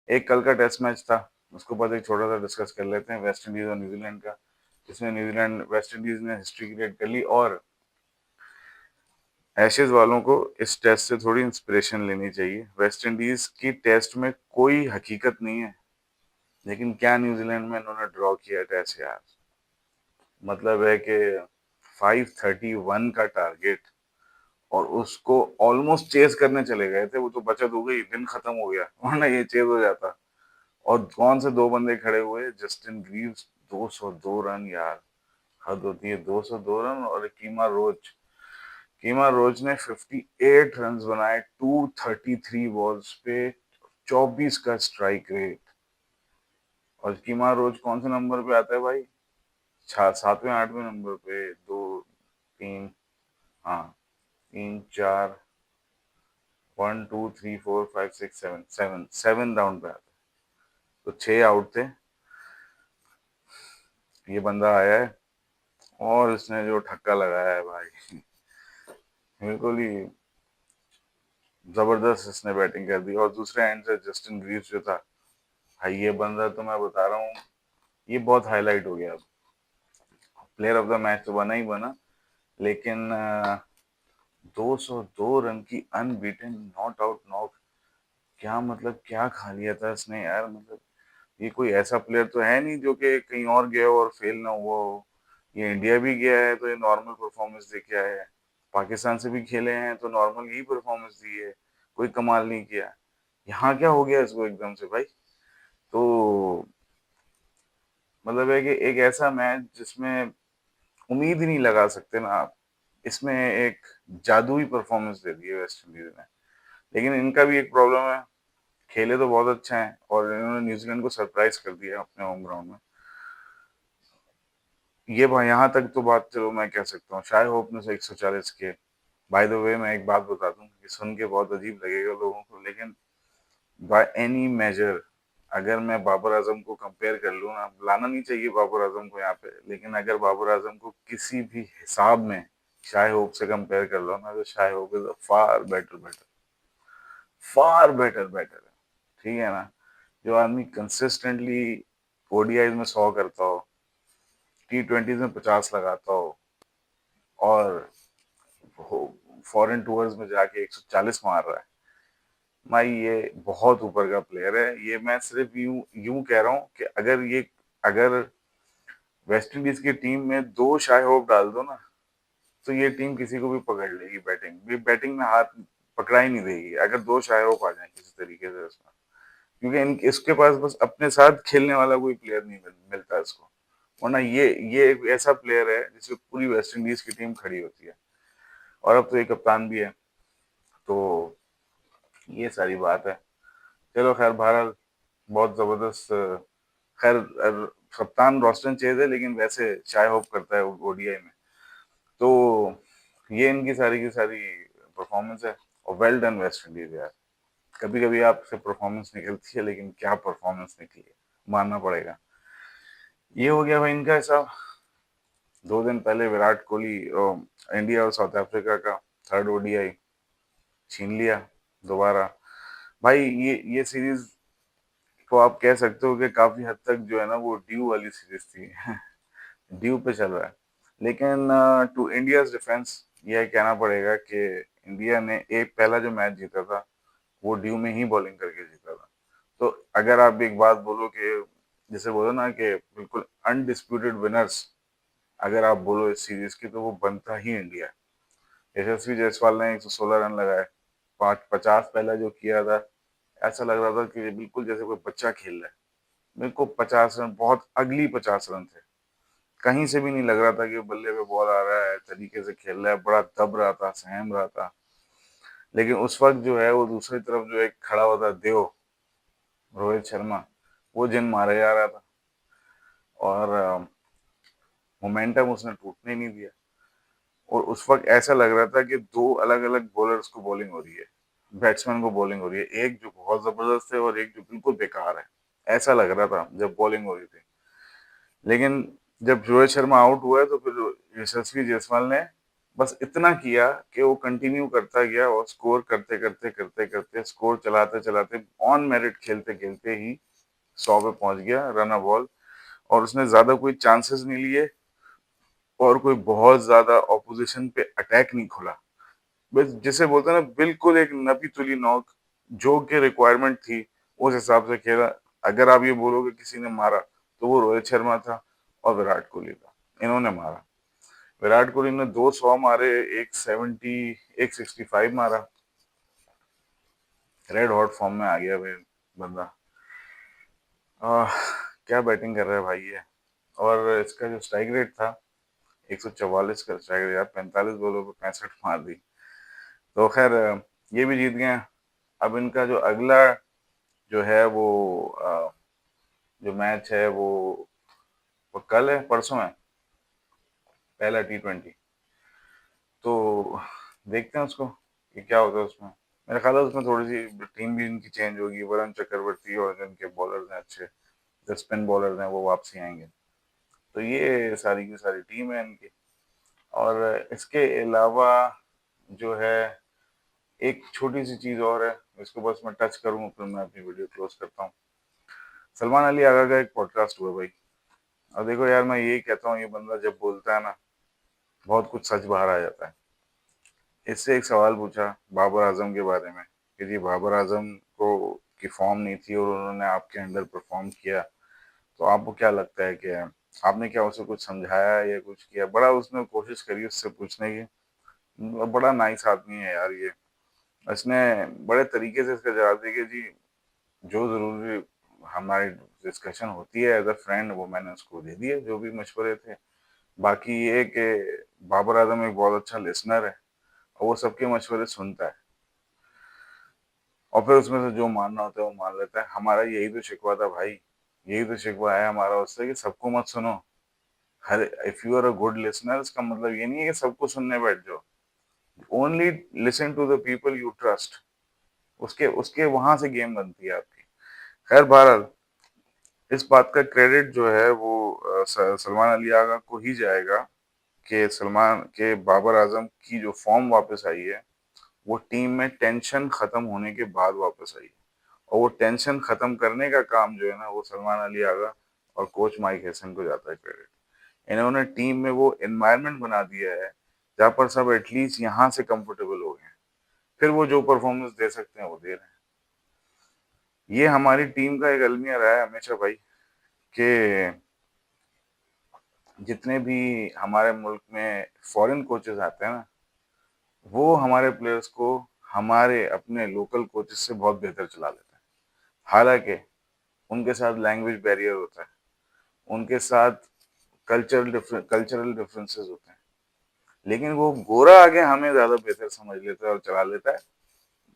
एक कल का टेस्ट मैच था, उसके ऊपर एक छोटा सा डिस्कस कर लेते हैं, वेस्ट इंडीज और न्यूजीलैंड का। इसमें न्यूजीलैंड वेस्ट इंडीज ने हिस्ट्री क्रिएट कर ली, और एशेज वालों को इस टेस्ट से थोड़ी इंस्पिरेशन लेनी चाहिए। वेस्ट इंडीज की टेस्ट में कोई हकीकत नहीं है, लेकिन क्या न्यूजीलैंड में इन्होंने ड्रॉ किया टेस्ट यार। मतलब है कि 531 का टारगेट, और उसको ऑलमोस्ट चेस करने चले गए थे। वो तो बचत हो गई, दिन खत्म हो गया, वरना ये चेस हो जाता। और कौन से दो बंदे खड़े हुए, जस्टिन ग्रीव्स 202 रन यार, हद होती है। 202 रन, और कीमा रोज ने 58 रन बनाए 233 बॉल्स पे, 24 का स्ट्राइक रेट। और कीमा रोज कौन से नंबर पे आता है भाई? सातवें आठवें नंबर पे, दो तीन, हाँ, तीन चार, 1 2 3 4 5 6 7, सेवन राउंड पे आता है। तो 6 आउट थे, ये बंदा आया है और इसने जो छक्का लगाया है भाई, बिल्कुल ही जबरदस्त इसने बैटिंग कर दी। और दूसरे एंड से जस्टिन ग्रीव्स जो था भाई, ये बंदा तो मैं बता रहा हूँ, ये बहुत हाईलाइट हो गया। प्लेयर ऑफ द मैच तो बना ही बना, लेकिन 202 रन की अनबीटन नॉट आउट नॉक, क्या मतलब क्या खा लिया था इसने यार। मतलब ये कोई ऐसा प्लेयर तो है नहीं जो कि कहीं और गया हो और फेल ना हुआ हो। ये इंडिया भी गया है तो ये नॉर्मल परफॉर्मेंस दे के आया है, पाकिस्तान से भी खेले हैं तो नॉर्मल यही परफॉर्मेंस दी है, कोई कमाल नहीं किया। यहाँ क्या हो गया इसको एकदम से भाई? तो मतलब है कि एक ऐसा मैच जिसमें उम्मीद ही नहीं लगा सकते ना आप, इसमें एक जादुई परफॉर्मेंस दे दी है वेस्ट इंडीज ने। लेकिन इनका भी एक प्रॉब्लम है, खेले तो बहुत अच्छा है और इन्होंने न्यूजीलैंड को सरप्राइज कर दिया अपने होम ग्राउंड में। ये भाई यहाँ तक तो बात चलो मैं कह सकता हूँ, शायद होप ने 140 के। बाय द वे मैं एक बात बता दूं कि सुन के बहुत अजीब लगेगा लोगों को, लेकिन बाय एनी मेजर, अगर मैं बाबर आजम को कंपेयर कर लूँ ना, लाना नहीं चाहिए बाबर आजम को यहाँ पे, लेकिन अगर बाबर आजम को किसी भी हिसाब में शाय होप से कंपेयर कर लो ना, तो शाय hope is far better, far better better है। ठीक है ना? जो आदमी कंसिस्टेंटली ओडीआई में 100 करता हो, T20 में 50 लगाता हो, और फॉरेन टूर्स में जाके 140 मार रहा है, भाई ये बहुत ऊपर का प्लेयर है। ये मैं सिर्फ यूं यूं कह रहा हूँ कि अगर वेस्ट इंडीज की टीम में दो शाय होप डाल दो ना, तो ये टीम किसी को भी पकड़ लेगी। बैटिंग में हाथ पकड़ा ही नहीं देगी अगर दो शाय होप आ जाए किसी तरीके से उसमें, क्योंकि इसके पास बस अपने साथ खेलने वाला कोई प्लेयर नहीं मिलता इसको। वरना ये एक ऐसा प्लेयर है जिससे पूरी वेस्ट इंडीज की टीम खड़ी होती है, और अब तो ये कप्तान भी है। तो ये सारी बात है। चलो खैर, बहरहाल बहुत जबरदस्त। खैर, कप्तान रोस्टन चेज है, लेकिन वैसे चाय होप करता है ओडीआई में। तो ये इनकी सारी की सारी परफॉर्मेंस है, और वेल डन वेस्ट इंडीज यार। कभी कभी आपसे परफॉर्मेंस निकलती है, लेकिन क्या परफॉर्मेंस निकली है, मानना पड़ेगा। ये हो गया भाई इनका हिसाब। 2 दिन पहले विराट कोहली इंडिया और साउथ अफ्रीका का थर्ड ओडीआई छीन लिया दोबारा। भाई ये सीरीज को आप कह सकते हो कि काफी हद तक जो है ना, वो ड्यू वाली सीरीज थी। ड्यू पे चल रहा है। लेकिन टू इंडियाज डिफेंस ये कहना पड़ेगा कि इंडिया ने एक पहला जो मैच जीता था, वो ड्यू में ही बॉलिंग करके जीता था। तो अगर आप एक बात बोलो कि, जैसे बोलो ना कि बिल्कुल अनडिस्प्यूटेड विनर्स अगर आप बोलो इस सीरीज की, तो वो बनता ही इंडिया है। यशस्वी जायसवाल ने 116 रन लगाए, 550 पहला जो किया था, ऐसा लग रहा था कि बिल्कुल जैसे कोई बच्चा खेल रहा है। मेरे को 50 रन बहुत अगली 50 रन थे, कहीं से भी नहीं लग रहा था कि बल्ले पे बॉल आ रहा है, तरीके से खेल रहा है, बड़ा दब रहा था, सहम रहा था। लेकिन उस वक्त जो है, वो दूसरी तरफ जो एक खड़ा हुआ था देव, रोहित शर्मा, वो जिन मारे जा रहा था, और मोमेंटम उसने टूटने नहीं दिया। और उस वक्त ऐसा लग रहा था कि दो अलग अलग बॉलर्स को बॉलिंग हो रही है, बैट्समैन को बॉलिंग हो रही है, एक जो बहुत जबरदस्त है और एक जो बिल्कुल बेकार है। ऐसा लग रहा था जब बॉलिंग हो रही थी। लेकिन जब रोहित शर्मा आउट हुआ है, तो फिर यशस्वी जायसवाल ने बस इतना किया कि वो कंटिन्यू करता गया और स्कोर करते करते करते करते स्कोर चलाते चलाते ऑन मेरिट खेलते खेलते ही 100 पे पहुंच गया रन अ बॉल। और उसने ज्यादा कोई चांसेस नहीं लिए और कोई बहुत ज्यादा ऑपोजिशन पे अटैक नहीं खोला। बस जिसे बोलते हैं ना, बिल्कुल एक नपी तुली नॉक, जो कि रिक्वायरमेंट थी उस हिसाब से खेला। अगर आप ये बोलोगे किसी ने मारा तो वो रोहित शर्मा था और विराट कोहली था, इन्होंने मारा। विराट कोहली ने 200 मारे, एक 70, एक 65 मारा। रेड हॉट फॉर्म में आ गया भाई बंदा। आह, क्या बैटिंग कर रहा है भाई ये। और इसका जो स्ट्राइक रेट था 144 का स्ट्राइक रेट यार, 45 बॉलों पे 65 मार दी। तो खैर ये भी जीत गए। अब इनका जो अगला जो है वो जो मैच है वो कल है, परसों है, पहला T20। तो देखते हैं उसको कि क्या होता है उसमें। मेरा ख्याल है उसमें थोड़ी सी टीम भी इनकी चेंज होगी। वरुण चक्रवर्ती और जो इनके बॉलर्स हैं अच्छे, जो स्पिन बॉलर्स हैं, वो वापसी आएंगे। तो ये सारी की सारी टीम है इनकी। और इसके अलावा जो है एक छोटी सी चीज और है, इसको बस मैं टच करूँ फिर मैं अपनी वीडियो क्लोज करता हूँ। सलमान अली आगा का एक पॉडकास्ट हुआ भाई। और देखो यार, मैं यही कहता हूँ, ये बंदा जब बोलता है ना, बहुत कुछ सच बाहर आ जाता है। इससे एक सवाल पूछा बाबर आजम के बारे में कि जी बाबर आजम को की फॉर्म नहीं थी और उन्होंने आपके अंडर परफॉर्म किया, तो आपको क्या लगता है कि आपने क्या उसे कुछ समझाया या कुछ किया? बड़ा उसने कोशिश करी उससे पूछने की। बड़ा नाइस आदमी है यार ये। इसने बड़े तरीके से इसका जवाब दिया कि जी जो जरूरी हमारी डिस्कशन होती है एज अ फ्रेंड, वो मैंने उसको दे दिए जो भी मशवरे थे। बाकी ये कि बाबर आजम एक बहुत अच्छा लिसनर है और वो सबके मशवरे सुनता है और फिर उसमें से जो मानना होता है वो मान लेता है। हमारा यही तो शिकवा था भाई, यही तो शिकवा है हमारा उससे कि सबको मत सुनो। हर if you are a good listener, इसका मतलब ये नहीं है कि सबको सुनने बैठ जाओ। Only listen to the people you trust. उसके उसके वहां से गेम बनती है आपकी। खैर बहरहाल, इस बात का क्रेडिट जो है वो सलमान अली आगा को ही जाएगा कि सलमान के बाबर आजम की जो फॉर्म वापस आई है वो टीम में टेंशन खत्म होने के बाद वापस आई है। और वो टेंशन खत्म करने का काम जो है ना, वो सलमान अली आगा और कोच माइक हैसन को जाता है क्रेडिट। इन्होंने टीम में वो एनवायरनमेंट बना दिया है जहाँ पर सब एटलीस्ट यहाँ से कंफर्टेबल हो गए हैं। फिर वो जो परफॉर्मेंस दे सकते हैं वो दे रहे हैं। ये हमारी टीम का एक अलमिया रहा है हमेशा भाई कि जितने भी हमारे मुल्क में फॉरेन कोचेस आते हैं ना, वो हमारे प्लेयर्स को हमारे अपने लोकल कोचेस से बहुत बेहतर चला लेते हैं। हालांकि उनके साथ लैंग्वेज बैरियर होता है, उनके साथ कल्चरल डिफरेंसेस होते हैं, लेकिन वो गोरा आगे हमें ज्यादा बेहतर समझ लेता है और चला लेता है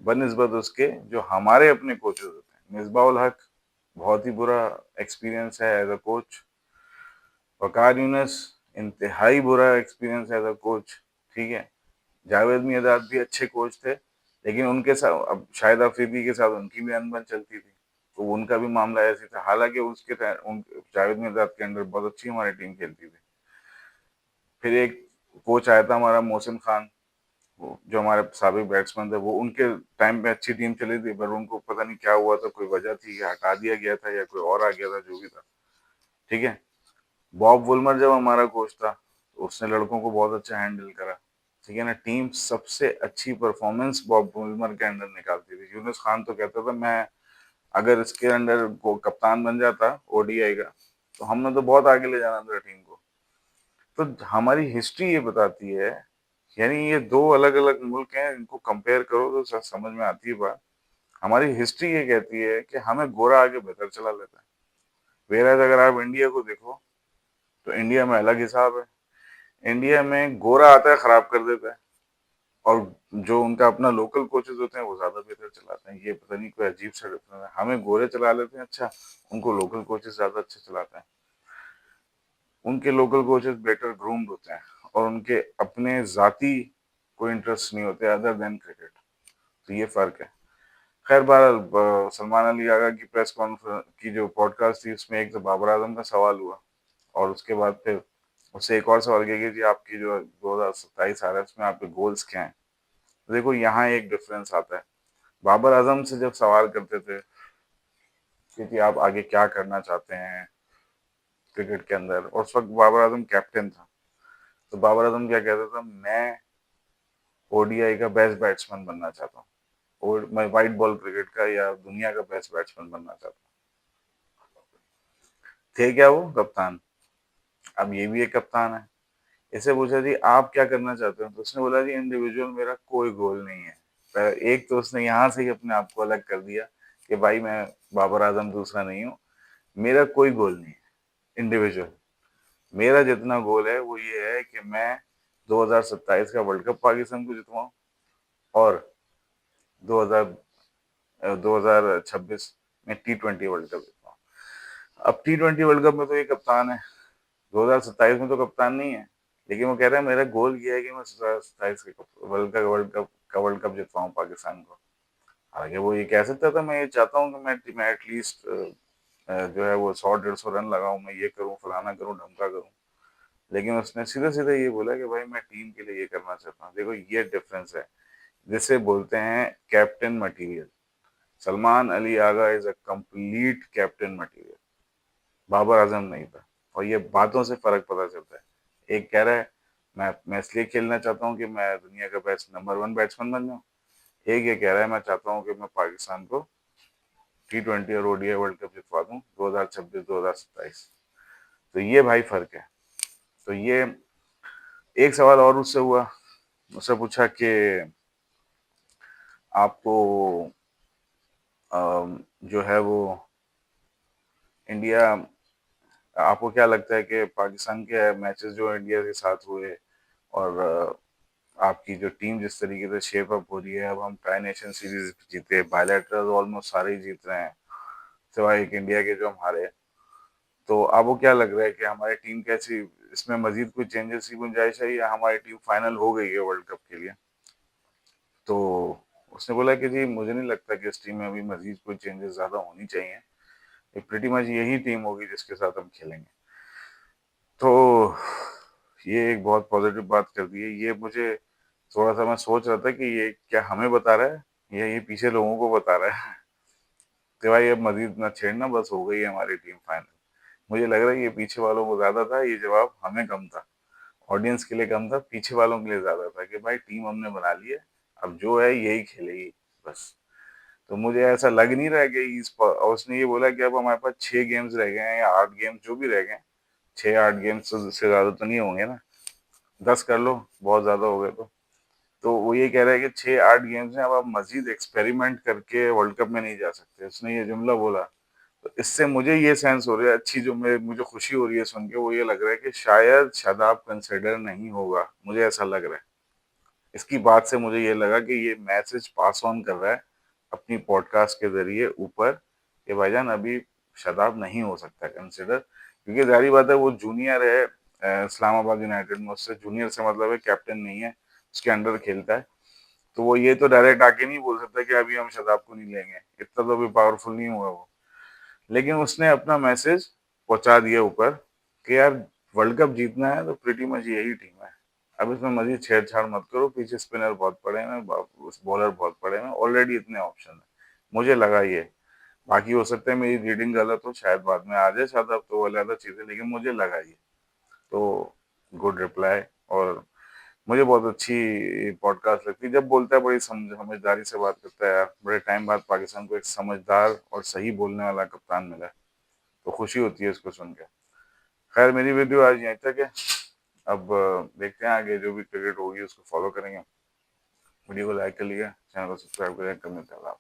बनिस्बत उसके जो हमारे अपने कोचेस होते हैं। मिसबा उल हक, बहुत ही बुरा एक्सपीरियंस है as a coach. Waqar Younis, इंतहाई बुरा एक्सपीरियंस एज अ कोच। ठीक है, जावेद मियादाद भी अच्छे कोच थे, लेकिन उनके साथ अब शाहिद अफरीदी के साथ उनकी भी अनबन चलती थी, तो उनका भी मामला ऐसे था। हालांकि जावेद मियादाद के अंदर बहुत अच्छी हमारी टीम खेलती थी। फिर एक कोच आया था हमारा मोहसिन खान, वो जो हमारे साबिक बैट्समैन थे, वो उनके टाइम पे अच्छी टीम चली थी, पर उनको पता नहीं क्या हुआ था, कोई वजह थी या हटा दिया गया था या कोई और आ गया था, जो भी था। ठीक है, बॉब वुलमर जब हमारा कोच था तो उसने लड़कों को बहुत अच्छा हैंडल करा। ठीक है ना, टीम सबसे अच्छी परफॉर्मेंस बॉब वुलमर के अंडर निकालती थी। यूनुस खान तो कहता था मैं अगर इसके अंडर वो कप्तान बन जाता ओडीआई का, तो हमने तो बहुत आगे ले जाना था टीम को। तो हमारी हिस्ट्री ये बताती है, यानी ये दो अलग अलग मुल्क हैं, इनको कंपेयर करो तो समझ में आती है बात। हमारी हिस्ट्री ये कहती है कि हमें गोरा आगे बेहतर चला लेता है। वेराज अगर आप इंडिया को देखो तो इंडिया में अलग हिसाब है। इंडिया में गोरा आता है खराब कर देता है, और जो उनका अपना लोकल कोचेज होते हैं वो ज्यादा बेहतर चलाते हैं। ये पता नहीं कोई अजीब सा डिफरेंस है, हमें गोरे चला लेते हैं अच्छा, उनको लोकल कोचेज ज्यादा अच्छे चलाते हैं। उनके लोकल कोचेस बेटर ग्रूम्ड होते हैं और उनके अपने जाती कोई इंटरेस्ट नहीं होते अदर देन क्रिकेट। तो ये फर्क है। खैर बहरहाल, सलमान अली आगा की प्रेस कॉन्फ्रेंस की जो पॉडकास्ट थी उसमें एक तो बाबर आजम का सवाल हुआ और उसके बाद फिर उससे एक और सवाल किया कि जी आपकी जो 2027 आ रहा है उसमें आपके गोल्स क्या हैं? तो देखो यहाँ एक डिफरेंस आता है। बाबर आजम से जब सवाल करते थे कि जी आप आगे क्या करना चाहते हैं क्रिकेट के अंदर, और उस वक्त बाबर आजम कैप्टन था, तो बाबर आजम क्या कहता था, मैं ओडीआई का बेस्ट बैट्समैन बनना चाहता हूँ, और मैं वाइट बॉल क्रिकेट का या दुनिया का बेस्ट बैट्समैन बनना चाहता हूँ। थे क्या वो कप्तान? अब ये भी एक कप्तान है। इसे पूछा जी आप क्या करना चाहते हो, तो उसने बोला जी इंडिविजुअल मेरा कोई गोल नहीं है। एक तो उसने यहाँ से ही अपने आप को अलग कर दिया कि भाई मैं बाबर आजम दूसरा नहीं हूँ, मेरा कोई गोल नहीं है इंडिविजुअल। मेरा जितना गोल है वो ये है कि मैं 2027 का वर्ल्ड कप पाकिस्तान को जितवाऊं, और 2026 में T20 वर्ल्ड कप जितवाऊं। अब T20 वर्ल्ड कप में तो ये कप्तान है, 2027 में तो कप्तान नहीं है, लेकिन वो कह रहा है मेरा गोल ये है कि मैं 2027 के वर्ल्ड कप जितवाऊं पाकिस्तान को। हालांकि वो ये कह सकता था मैं ये चाहता हूँ कि मैं एटलीस्ट जो है वो 100-150 रन लगाऊं, मैं ये करूं, फलाना करूं, ढमका करूं। लेकिन उसने सीधे सीधे ये बोला कि भाई मैं टीम के लिए ये करना चाहता हूँ। देखो ये डिफरेंस है, जिसे बोलते हैं captain material. Salman Ali Agha is a complete captain material, Babar Azam नहीं था। और ये बातों से फर्क पता चलता है। एक कह रहा है मैं इसलिए खेलना चाहता हूँ कि मैं दुनिया का बेस्ट नंबर 1 बैट्समैन बन जाऊँ। एक ये कह रहा है मैं चाहता हूँ कि मैं पाकिस्तान को T20 और ओडीआई वर्ल्ड कप जितवा दूं 2026-2027। तो ये भाई फर्क है। तो ये एक सवाल और उससे हुआ, उससे पूछा कि आपको जो है वो इंडिया, आपको क्या लगता है कि पाकिस्तान के मैचेस जो इंडिया के साथ हुए, और आपकी जो टीम जिस तरीके से शेप अप हो रही है, अब हम ट्राई नेशन सीरीज जीते, बायलैटरल ऑलमोस्ट सारे ही जीत रहे हैं सिवाय एक इंडिया के जो हम हारे। तो आपको क्या लग रहा है कि हमारी टीम कैसी, इसमें मजीद कोई चेंजेस की गुंजाइश है या हमारी टीम फाइनल हो गई है वर्ल्ड कप के लिए? तो उसने बोला कि जी मुझे नहीं लगता कि इस टीम में अभी मजीद कोई चेंजेस ज़्यादा होनी चाहिए, ये प्रीटी मच यही टीम होगी जिसके साथ हम खेलेंगे। तो ये एक बहुत पॉजिटिव बात कर दी है। ये मुझे थोड़ा सा, मैं सोच रहा था कि ये क्या हमें बता रहा है या ये पीछे लोगों को बता रहा है कि भाई अब मजीद ना छेड़ना, बस हो गई है हमारी टीम फाइनल। मुझे लग रहा है ये पीछे वालों को ज्यादा था, ये जवाब हमें कम था, ऑडियंस के लिए कम था, पीछे वालों के लिए ज्यादा था कि भाई टीम हमने बना ली है, अब जो है यही खेलेगी बस। तो मुझे ऐसा लग नहीं रहा है कि और उसने ये बोला कि अब हमारे पास 6 गेम्स रह गए हैं या 8 गेम्स जो भी रह गए हैं, 6-8 गेम्स से ज्यादा तो नहीं होंगे ना, 10 कर लो, बहुत ज्यादा हो गए तो वो ये कह रहा है कि 6-8 गेम्स हैं, अब आप मजीद एक्सपेरिमेंट करके वर्ल्ड कप में नहीं जा सकते, उसने ये जुमला बोला। तो इससे मुझे ये सेंस हो रहा है, अच्छी जो मुझे खुशी हो रही है सुन के, वो ये लग रहा है कि शायद शादाब कंसिडर नहीं होगा, मुझे ऐसा लग रहा है। इसकी बात से मुझे ये लगा कि ये मैसेज पास ऑन कर रहा है अपनी पॉडकास्ट के जरिए ऊपर कि भाईजान अभी शादाब नहीं हो सकता कंसिडर, क्योंकि जारी बात है वो जूनियर है इस्लामाबाद यूनाइटेड में, उससे जूनियर से मतलब है कैप्टन नहीं है, उसके अंडर खेलता है। तो वो ये तो डायरेक्ट आके नहीं बोल सकता कि अभी हम शादाब को नहीं लेंगे, इतना तो अभी पावरफुल नहीं हुआ वो। लेकिन उसने अपना मैसेज पहुंचा दिया ऊपर कि यार वर्ल्ड कप जीतना है तो प्रीटी मच यही टीम है, अब इसमें मजीद छेड़छाड़ मत करो, पीछे स्पिनर बहुत पड़े हैं, बॉलर बहुत पड़े हैं, ऑलरेडी इतने ऑप्शन है। मुझे लगा ये, बाकी हो सकता है मेरी रीडिंग गलत हो, शायद बाद में आ जाए शायद, अब तो वो अलग चीज़ है, लेकिन मुझे लगा ये। तो गुड रिप्लाई। और मुझे बहुत अच्छी पॉडकास्ट लगती है जब बोलता है, बड़ी समझदारी से बात करता है यार, बड़े टाइम बाद पाकिस्तान को एक समझदार और सही बोलने वाला कप्तान मिला है, तो खुशी होती है इसको सुन के। खैर मेरी वीडियो आज यहीं तक है, अब देखते हैं आगे जो भी क्रिकेट होगी उसको फॉलो करेंगे। वीडियो को लाइक कर लिया, चैनल को सब्सक्राइब करें, कमेंट करें।